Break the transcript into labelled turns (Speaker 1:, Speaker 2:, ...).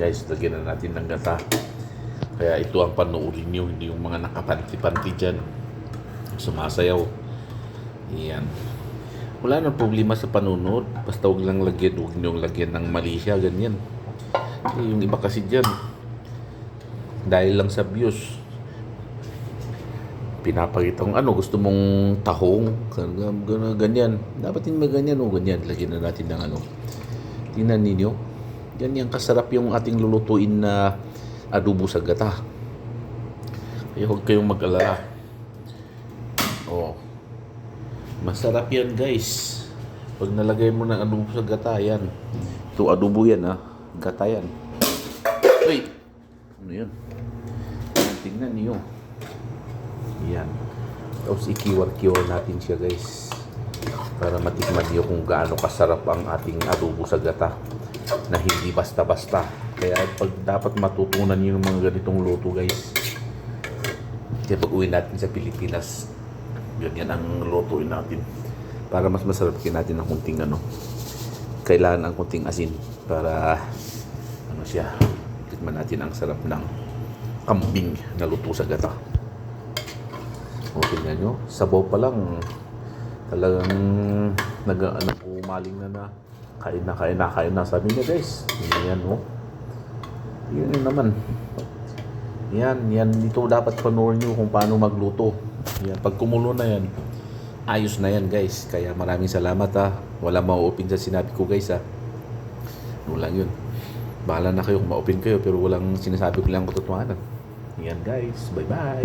Speaker 1: guys, lagyan na natin ng gata. Kaya ito ang panoorin nyo, hindi yung mga nakapanti-panti dyan. Sumasayaw. Yan. Wala nang problema sa panunod. Basta huwag lang lagyan, huwag nyo lagyan ng mali siya, ganyan. Yung iba kasi dyan, dahil lang sa views, pinapakita kung ano, gusto mong tahong, ganyan. Dapat hindi ganyan, o ganyan. Lagyan na natin ng ano. Tingnan ninyo. Ganyan kasarap yung ating lulutuin na adobo sa gata. Kaya huwag kayong mag-alala. Oh. Masarap yan, guys. Pag nalagay mo ng adobo sa gata, yan. Ito, adobo yan, ha. Gata yan. Wait. Ano yan? Tingnan niyo. Yan. Tapos ikiwar-kiwar natin siya, guys. Para matikman niyo kung gaano kasarap ang ating adobo sa gata. Na hindi basta-basta. Kaya dapat matutunan niyo ng mga ganitong luto, guys. Kaya pag uwi natin sa Pilipinas, ganyan ang lutuin natin. Para mas masarap natin ng kunting ano. Kailangan ang kunting asin para ano siya. Tikman natin ang sarap ng kambing na luto sa gata. O, tingnan nyo. Sabaw pa lang. Talagang umaling na. Kain na. Sabi niya, guys. Yan, oh. Yun naman. Yan. Ito dapat panoorin nyo kung paano magluto. Yan. Pag kumulo na yan, ayos na yan, guys. Kaya maraming salamat, ha. Wala ma-open sa sinabi ko, guys, ha. Ano lang yun. Bahala na kayo kung ma-open kayo, pero walang sinasabi ko lang katotohanan. Yan, guys. Bye-bye.